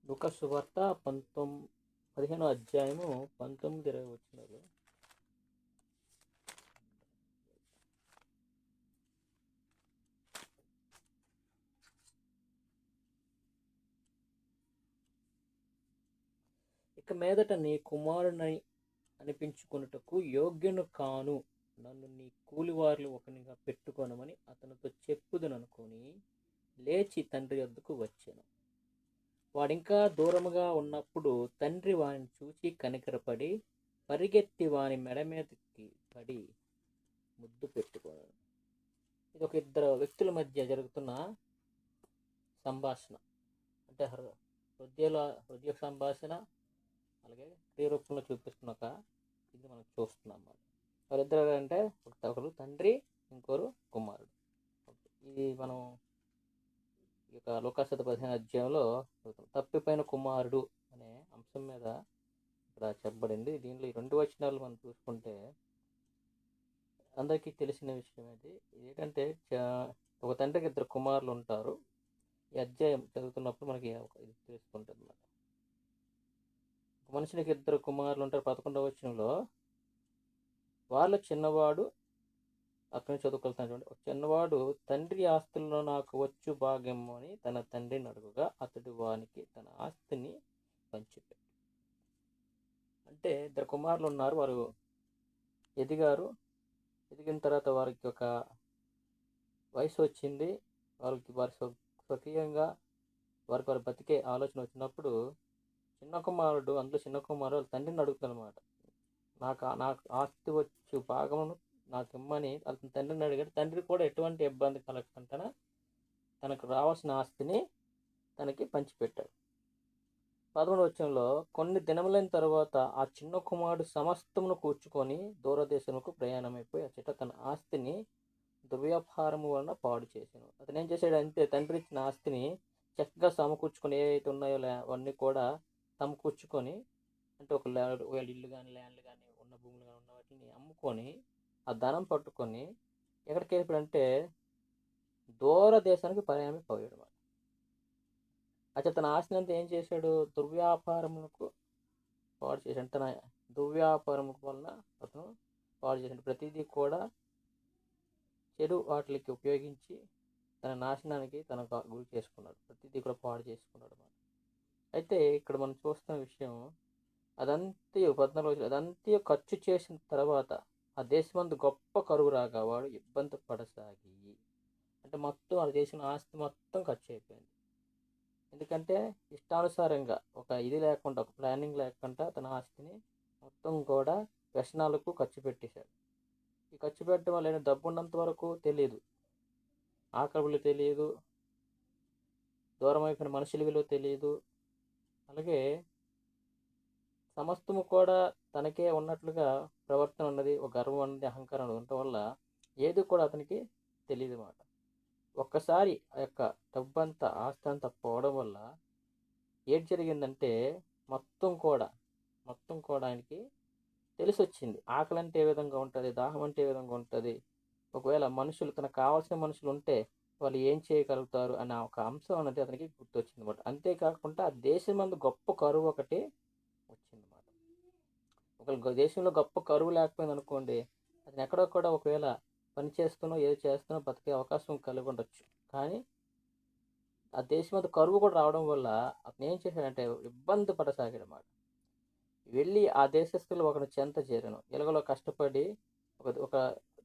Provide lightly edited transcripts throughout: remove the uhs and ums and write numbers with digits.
లూకా సువార్త 15వ అధ్యాయము 19-20 వచనాలు. ఇక మీదట నీ కుమారుని అనిపించుకొనుటకు యోగ్యుని కాను, నన్ను నీ కూలివారిలో ఒకనిగా పెట్టుకొనమని అతనితో చెప్పుదుననుకొని లేచి తండ్రి యొద్దకు వచ్చెను. వాడింకా దూరముగా ఉన్నప్పుడు తండ్రి వానిని చూచి కనికరపడి పరిగెత్తి వాని మెడ మీదకి పడి ముద్దు పెట్టుకొనెను. ఇది ఒక ఇద్దరు వ్యక్తుల మధ్య జరుగుతున్న సంభాషణ. అంటే హృదయ సంభాషణ, అలాగే క్రియ రూపంలో చూపిస్తున్నాక ఇది మనం చూస్తున్నాం అన్నమాట. వారిద్దరు అంటే ఒకరు తండ్రి, ఇంకోరు కుమారుడు. ఇది మనం ఈ యొక్క లూకాసు 15 అధ్యాయంలో తప్పిపోయిన కుమారుడు అనే అంశం మీద ఇక్కడ చెప్పబడింది. దీనిలో ఈ 2 వచనాలు మనం చూసుకుంటే అందరికీ తెలిసిన విషయం ఏంటంటే ఒక తండ్రికి 2 కుమారులు ఉంటారు. ఈ అధ్యాయం చదువుతున్నప్పుడు మనకి ఇది తెలుసుకుంటుంది అన్నమాట. ఒక మనిషికి 2 కుమారులు ఉంటారు. 11వ వచనంలో వాళ్ళ చిన్నవాడు అక్కడి నుంచి చదువుకెళ్తాను. ఒక చిన్నవాడు తండ్రి ఆస్తుల్లో నాకు వచ్చు భాగ్యము అని తన తండ్రిని అడుగుగా అతడు వానికి తన ఆస్తిని పంచిపెట్టాడు. అంటే 2 కుమారులు ఉన్నారు. వారు ఎదిగారు. ఎదిగిన తర్వాత వారికి ఒక వయసు వచ్చింది. వారి స్వకీయంగా వారు బతికే ఆలోచన వచ్చినప్పుడు చిన్న కుమారుడు వాళ్ళ తండ్రిని అడుగుతానమాట. నాకు ఆస్తి వచ్చు భాగమును నాకు ఇమ్మని అతని తండ్రిని అడిగాడు. తండ్రి కూడా ఎటువంటి ఇబ్బంది కలగకుండా తనకు రావాల్సిన ఆస్తిని తనకి పంచిపెట్టాడు. 11వ వచనంలో కొన్ని దినములైన తర్వాత ఆ చిన్న కుమారుడు సమస్తమును కూర్చుకొని దూరదేశముకు ప్రయాణమైపోయి అచ్చట తన ఆస్తిని దుర్వ్యాపారము వలన పాడు చేశాను. అతను ఏం చేశాడంటే తండ్రి ఇచ్చిన ఆస్తిని చక్కగా సమకూర్చుకొని ఏవైతే ఉన్నాయో అవన్నీ కూడా సమకూర్చుకొని, అంటే ఒక ఇల్లు కానీ ల్యాండ్లు కానీ ఉన్న భూములు కానీ ఉన్న వాటిని అమ్ముకొని ఆ ధనం పట్టుకొని ఎక్కడికి వెళ్ళిపోయాడంటే దూర దేశానికి ప్రయాణమైపోయాడు. అయితే తన ఆస్తిని అంతా ఏం చేశాడు? దుర్వ్యాపారములకు పాడు చేశాడు. తన దుర్వ్యాపారం వలన అతను పాడు చేశాడు. ప్రతిదీ కూడా చెడు వాటికి ఉపయోగించి తన నాశనానికి తనకు గురి చేసుకున్నాడు. ప్రతిదీ కూడా పాడు చేసుకున్నాడు. అయితే ఇక్కడ మనం చూస్తున్న విషయం అదంతా 14 అదంతా ఖర్చు చేసిన తర్వాత ఆ దేశమందు గొప్ప కరువు రాగా వాడు ఇబ్బంది పడసాగి, అంటే మొత్తం ఆ దేశం ఆస్తి మొత్తం ఖర్చు అయిపోయింది. ఎందుకంటే ఇష్టానుసారంగా ఒక ప్లానింగ్ లేకుండా తన ఆస్తిని మొత్తం కూడా వ్యసనాలకు ఖర్చు పెట్టేశాడు. ఈ ఖర్చు పెట్టడం వల్ల డబ్బు ఉన్నంత వరకు తెలియదు, ఆకలి విలువ తెలియదు, దూరం అయిపోయిన మనుషుల విలువ తెలియదు, అలాగే సమస్తము కూడా తనకే ఉన్నట్లుగా ప్రవర్తన ఉన్నది, ఒక గర్వం ఉన్నది, అహంకారం ఉండటం వల్ల ఏది కూడా అతనికి తెలియదు అన్నమాట. ఒక్కసారి ఆ యొక్క డబ్బంతా ఆస్తి అంతా పోవడం వల్ల ఏం జరిగిందంటే మొత్తం కూడా ఆయనకి తెలిసి వచ్చింది. ఆకలి అంటే ఏ విధంగా ఉంటుంది, దాహం అంటే ఏ విధంగా ఉంటుంది, ఒకవేళ తనకు కావాల్సిన మనుషులు ఉంటే వాళ్ళు ఏం చేయగలుగుతారు అనే ఒక అంశం అనేది అతనికి గుర్తొచ్చింది అనమాట. అంతేకాకుండా ఆ దేశం మందు గొప్ప కరువు ఒకటి వచ్చిందన్నమాట. ఒకవేళ దేశంలో గొప్ప కరువు లేకపోయింది అనుకోండి, అతను ఎక్కడో కూడా ఒకవేళ పని చేస్తున్నో ఏది చేస్తున్నో బతికే అవకాశం కలిగి ఉండొచ్చు. కానీ ఆ దేశం మీద కరువు కూడా రావడం వల్ల అతను ఏం చేశాడంటే ఇబ్బంది పడసాగాడు అన్నమాట. వెళ్ళి ఆ దేశస్తులు ఒకడు చెంత చేరాను. ఎలుగలో కష్టపడి ఒక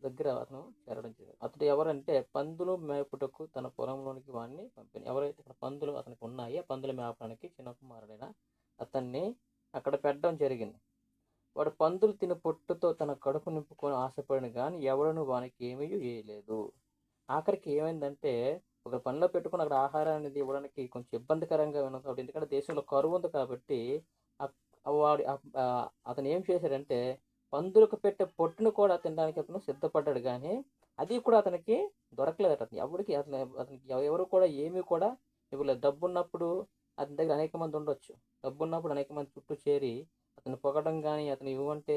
దగ్గర అతను చేరడం జరిగింది. అతడు ఎవరంటే పందులు మేపుటకు తన పొలంలోనికి వాడిని పంపిన. ఎవరైతే ఇక్కడ పందులు అతనికి ఉన్నాయో పందులు మేపడానికి చిన్న కుమారుడైన అతన్ని అక్కడ పెట్టడం జరిగింది. వాడు పందులు తిని పొట్టుతో తన కడుపు నింపుకొని ఆశపడిన కానీ ఎవడను వానికి ఏమీ వేయలేదు. ఆఖరికి ఏమైందంటే ఒక పనిలో పెట్టుకుని అక్కడ ఆహారం అనేది ఇవ్వడానికి కొంచెం ఇబ్బందికరంగా ఉన్నది కాబట్టి, ఎందుకంటే దేశంలో కరువు ఉంది కాబట్టి వాడు అతను ఏం చేశాడంటే పందులకు పెట్టే పొట్టును కూడా తినడానికి అతను సిద్ధపడ్డాడు. కానీ అది కూడా అతనికి దొరకలేదట. అతనికి ఎవరు కూడా ఏమీ కూడా ఇవ్వలేదు. డబ్బు ఉన్నప్పుడు అతని దగ్గర అనేక మంది ఉండొచ్చు. డబ్బు ఉన్నప్పుడు అనేక మంది చుట్టూ చేరి అతను పొగడం కానీ అతను ఇవ్వంటే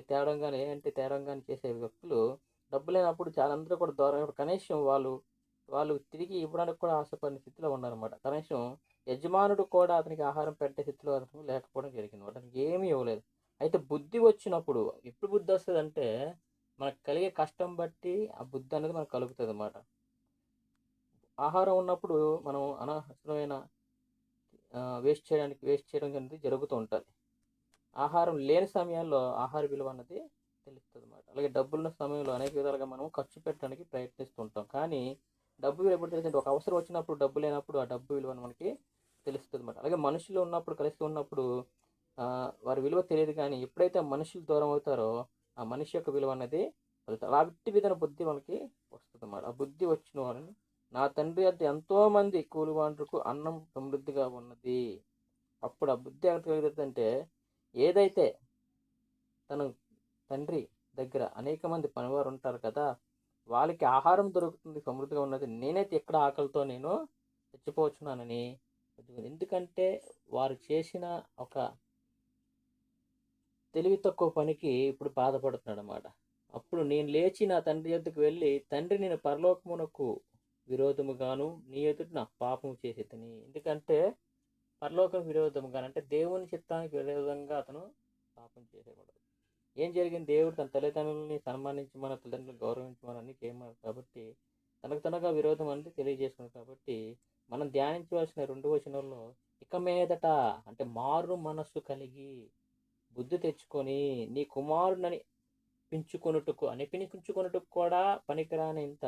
తేవడం కానీ ఏంటంటే తేవడం కానీ చేసే వ్యక్తులు డబ్బు లేనప్పుడు చాలా అందరూ కూడా దూరం. కనీసం వాళ్ళు తిరిగి ఇవ్వడానికి కూడా ఆశపడిన స్థితిలో ఉన్నారన్నమాట. కనీసం యజమానుడు కూడా అతనికి ఆహారం పెట్టే స్థితిలో అతను లేకపోవడం జరిగింది. అతనికి ఏమీ ఇవ్వలేదు. అయితే బుద్ధి వచ్చినప్పుడు ఎప్పుడు బుద్ధి వస్తదంటే, మనకు కలిగే కష్టం బట్టి ఆ బుద్ధి అనేది మనకు కలుగుతదనమాట. ఆహారం ఉన్నప్పుడు మనం అనవసరమైన వేస్ట్ చేయడం అనేది జరుగుతూ ఉంటది. ఆహారం లేని సమయాల్లో ఆహార విలువ అన్నది తెలుస్తదనమాట. అలాగే డబ్బులున్న సమయంలో అనేక విధాలుగా మనం ఖర్చు పెట్టడానికి ప్రయత్నిస్తూ ఉంటాం. కానీ డబ్బు విలువ ఎప్పుడు తెలుసంటే, ఒక అవసరం వచ్చినప్పుడు డబ్బు లేనప్పుడు ఆ డబ్బు విలువ మనకి తెలుస్తదనమాట. అలాగే మనుషులు ఉన్నప్పుడు, కలిసి ఉన్నప్పుడు వారి విలువ తెలియదు కానీ, ఎప్పుడైతే మనుషులు దూరం అవుతారో, ఆ మనిషి యొక్క విలువ అనేది తెలుస్తది. ఆ విట్టి విధాన బుద్ధి మనకి వస్తదనమాట. ఆ బుద్ధి వచ్చిన వారిని, నా తండ్రి యొద్ద ఎంతోమంది కూలివాండ్రకు అన్నం సమృద్ధిగా ఉన్నది. అప్పుడు ఆ బుద్ధి ఎక్కడ కలుగుతదంటే, ఏదైతే తన తండ్రి దగ్గర అనేక మంది పనివారు ఉంటారు కదా! వాళ్ళకి ఆహారం దొరుకుతుంది, సమృద్ధిగా ఉన్నది. నేనైతే ఎక్కడ ఆకలితో నేను చచ్చిపోవచ్చున్నానని, ఎందుకంటే వారు చేసిన ఒక తెలివి తక్కువ పనికి ఇప్పుడు బాధపడుతున్నాడనమాట. అప్పుడు నేను లేచి నా తండ్రి యొద్దకు వెళ్ళి, తండ్రి నేను పరలోకమునకు విరోధముగాను, నీ ఎదుట నాకు పాపము చేసేతిని. ఎందుకంటే పరలోకం విరోధముగాను అంటే దేవుని చిత్తానికి విరోధంగా అతను పాపం చేసేవాడు. ఏం జరిగింది? దేవుడు తన తల్లిదండ్రులని సన్మానించమని, తల్లిదండ్రులను గౌరవించమని అన్నీ చేయమన్నారు కాబట్టి, తనకు తనగా విరోధం అనేది తెలియజేసుకున్నాడు కాబట్టి, మనం ధ్యానించవలసిన 2 వచనంలో, ఇక మీదట అంటే మారు మనస్సు కలిగి, బుద్ధి తెచ్చుకొని, నీ కుమారుడినని అనిపించుకొనుటకు కూడా పనికిరానంత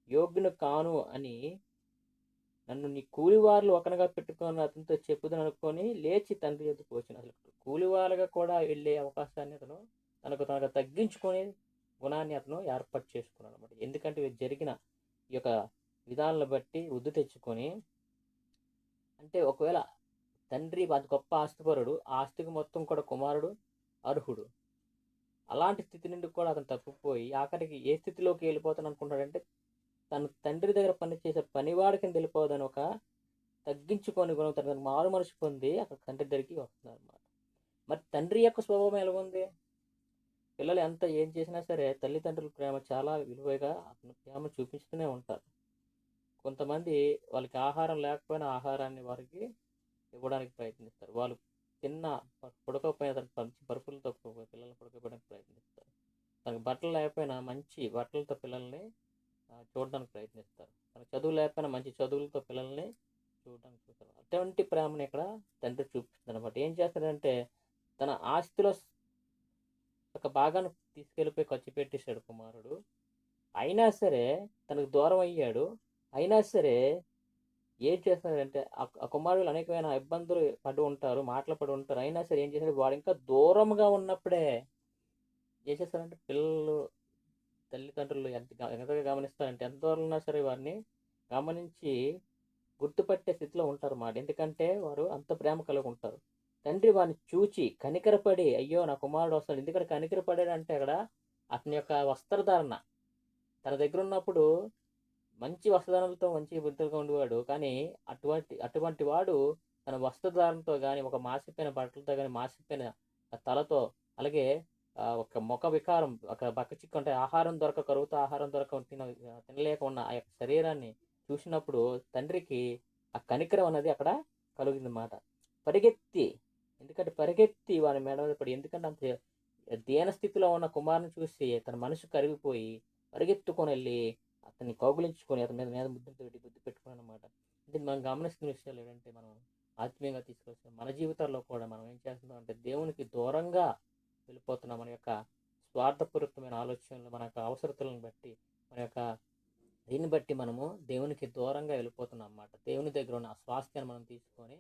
యోగ్యుని కాను అని నన్ను నీ కూలివారులు ఒకనగా పెట్టుకొని అతనితో చెప్పుదననుకొని లేచి తండ్రి యొద్దకు వచ్చెను. అసలు కూలివారుగా కూడా వెళ్ళే అవకాశాన్ని అతను తనకు తగ్గించుకొని గుణాన్ని అతను ఏర్పాటు చేసుకున్నాడనమాట. ఎందుకంటే జరిగిన ఈ యొక్క విధానాలను బట్టి వృద్ధి తెచ్చుకొని, అంటే ఒకవేళ తండ్రి అంత గొప్ప ఆస్తిపరుడు, ఆ ఆస్తికి మొత్తం కూడా కుమారుడు అర్హుడు. అలాంటి స్థితి నుండి కూడా అతను తప్పిపోయి ఆఖరికి ఏ స్థితిలోకి వెళ్ళిపోతాను అనుకుంటాడంటే, తన తండ్రి దగ్గర పనిచేసే పనివాడి కింద వెళ్ళిపోదని ఒక తగ్గించుకొని గుణం, తనకు మారు మనసు పొంది అక్కడ తండ్రి దగ్గరికి వస్తున్నారనమాట. మరి తండ్రి యొక్క స్వభావం ఎలాగుంది? పిల్లలు ఎంత ఏం చేసినా సరే తల్లిదండ్రుల ప్రేమ చాలా విలువగా అతను ప్రేమ చూపిస్తూనే ఉంటారు. కొంతమంది వాళ్ళకి ఆహారం లేకపోయినా ఆహారాన్ని వారికి ఇవ్వడానికి ప్రయత్నిస్తారు. వాళ్ళు తిన్న పడుకోకపోయినా తనకు మంచి పరుపులతో పిల్లల్ని పడుకోబెట్టడానికి ప్రయత్నిస్తారు. తనకు బట్టలు లేకపోయినా మంచి బట్టలతో పిల్లల్ని చూడడానికి ప్రయత్నిస్తారు. తనకు చదువు లేకపోయినా మంచి చదువులతో పిల్లల్ని చూడడానికి చూస్తారు. అటువంటి ప్రేమని ఇక్కడ తండ్రి చూపిస్తాడనమాట. ఏం చేస్తాడంటే, తన ఆస్తిలో ఒక భాగాన్ని తీసుకెళ్ళిపోయి ఖర్చు పెట్టేశాడు కుమారుడు. అయినా సరే తనకు దూరం అయ్యాడు. అయినా సరే ఏం చేస్తున్నాడంటే, ఆ కుమారులు అనేకమైన ఇబ్బందులు పడి ఉంటారు, మాటలు పడి ఉంటారు. అయినా సరే ఏం చేశాడు, వాడు ఇంకా దూరంగా ఉన్నప్పుడే ఏం చేస్తారంటే, పిల్లలు తల్లిదండ్రులు ఎంతగా గమనిస్తారంటే, ఎంత దూరంలో ఉన్నా సరే వారిని గమనించి గుర్తుపట్టే స్థితిలో ఉంటారన్నమాట. ఎందుకంటే వారు అంత ప్రేమ కలిగి ఉంటారు. తండ్రి వారిని చూచి కనికరపడి, అయ్యో నా కుమారుడు వస్తాడు. ఎందుకంటే కనికరపడాడంటే అక్కడ అతని యొక్క వస్త్రధారణ తన దగ్గర ఉన్నప్పుడు మంచి వస్త్రధారణలతో మంచి బుద్ధిగా ఉండేవాడు. కానీ అటువంటి వాడు తన వస్త్రధారణతో గాని, ఒక మాసిపోయిన బట్టలతో గాని, మాసిపోయిన తలతో, అలాగే ఒక ముఖ వికారం, ఒక బక్కచిక్కు అంటే ఆహారం దొరక్క, కరువుతో ఆహారం దొరక తినలేక ఉన్న ఆ యొక్క శరీరాన్ని చూసినప్పుడు తండ్రికి ఆ కనికరం అనేది అక్కడ కలిగిందన్నమాట. పరిగెత్తి, ఎందుకంటే పరిగెత్తి వాని మెడ మీద పడి, ఎందుకంటే అంత దీన స్థితిలో ఉన్న కుమారుని చూసి తన మనసు కరిగిపోయి పరిగెత్తుకొని వెళ్ళి అతన్ని కౌగిలించుకొని అతని మీద ముద్దు పెట్టుకుని అనమాట. అంటే మనం గమనిస్తున్న విషయాలు ఏంటంటే, మనం ఆత్మీయంగా తీసుకొచ్చిన మన జీవితాల్లో కూడా మనం ఏం చేస్తున్నాం అంటే, దేవునికి దూరంగా వెళ్ళిపోతున్నాం. మన యొక్క స్వార్థపూరితమైన ఆలోచనలు, మన యొక్క అవసరతలను బట్టి, మన యొక్క దీన్ని బట్టి మనము దేవునికి దూరంగా వెళ్ళిపోతున్నాం అన్నమాట. దేవుని దగ్గర ఉన్న ఆ స్వాస్థ్యాన్ని మనం తీసుకొని,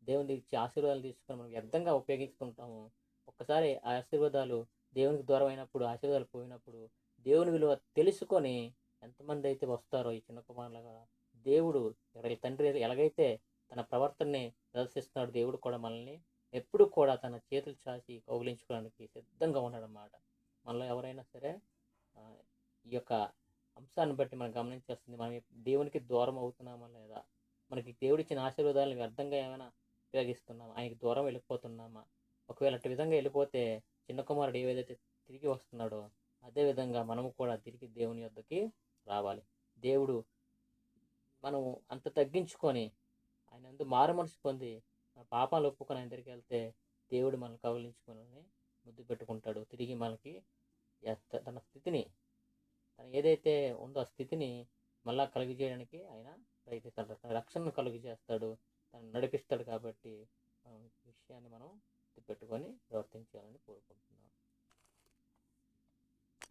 దేవుని ఇచ్చే ఆశీర్వాదాలు తీసుకొని మనం వ్యర్థంగా ఉపయోగిస్తుంటాము. ఒక్కసారి ఆ ఆశీర్వాదాలు దేవునికి దూరం అయినప్పుడు, ఆశీర్వాదాలు పోయినప్పుడు, దేవుని విలువ తెలుసుకొని ఎంతమంది అయితే వస్తారో ఈ చిన్న కుమారులాగా, దేవుడు తండ్రి ఎలాగైతే తన ప్రవర్తనని ప్రదర్శిస్తున్నాడు, దేవుడు కూడా మనల్ని ఎప్పుడు కూడా తన చేతులు చాచి కౌగిలించుకోవడానికి సిద్ధంగా ఉన్నాడన్నమాట. మనలో ఎవరైనా సరే ఈ యొక్క అంశాన్ని బట్టి మనం గమనించేస్తుంది, మనం దేవునికి దూరం అవుతున్నామా లేదా, మనకి దేవుడిచ్చిన ఆశీర్వాదాలను వ్యర్థంగా ఏమైనా ఉపయోగిస్తున్నామా, ఆయనకి దూరం వెళ్ళిపోతున్నామా? ఒకవేళ అటు విధంగా వెళ్ళిపోతే చిన్న కుమారుడు ఏదైతే తిరిగి వస్తున్నాడో అదేవిధంగా మనము కూడా తిరిగి దేవుని యొద్దకి రావాలి. దేవుడు మనం అంత తగ్గించుకొని ఆయన యందు మారు మనసు పొంది మన పాపాలు ఒప్పుకొని ఆయన దగ్గరికి వెళ్తే దేవుడు మనల్ని కౌగిలించుకొని ముద్దు పెట్టుకుంటాడు. తిరిగి మనకి తన స్థితిని, తను ఏదైతే ఉందో ఆ స్థితిని మళ్ళా కలుగజేయడానికి ఆయన ప్రయత్నిస్తాడు. తన రక్షణను కలుగు చేస్తాడు, తను నడిపిస్తాడు. కాబట్టి విషయాన్ని మనం గుర్తుపెట్టుకొని ప్రవర్తించాలని కోరుకుంటున్నాను.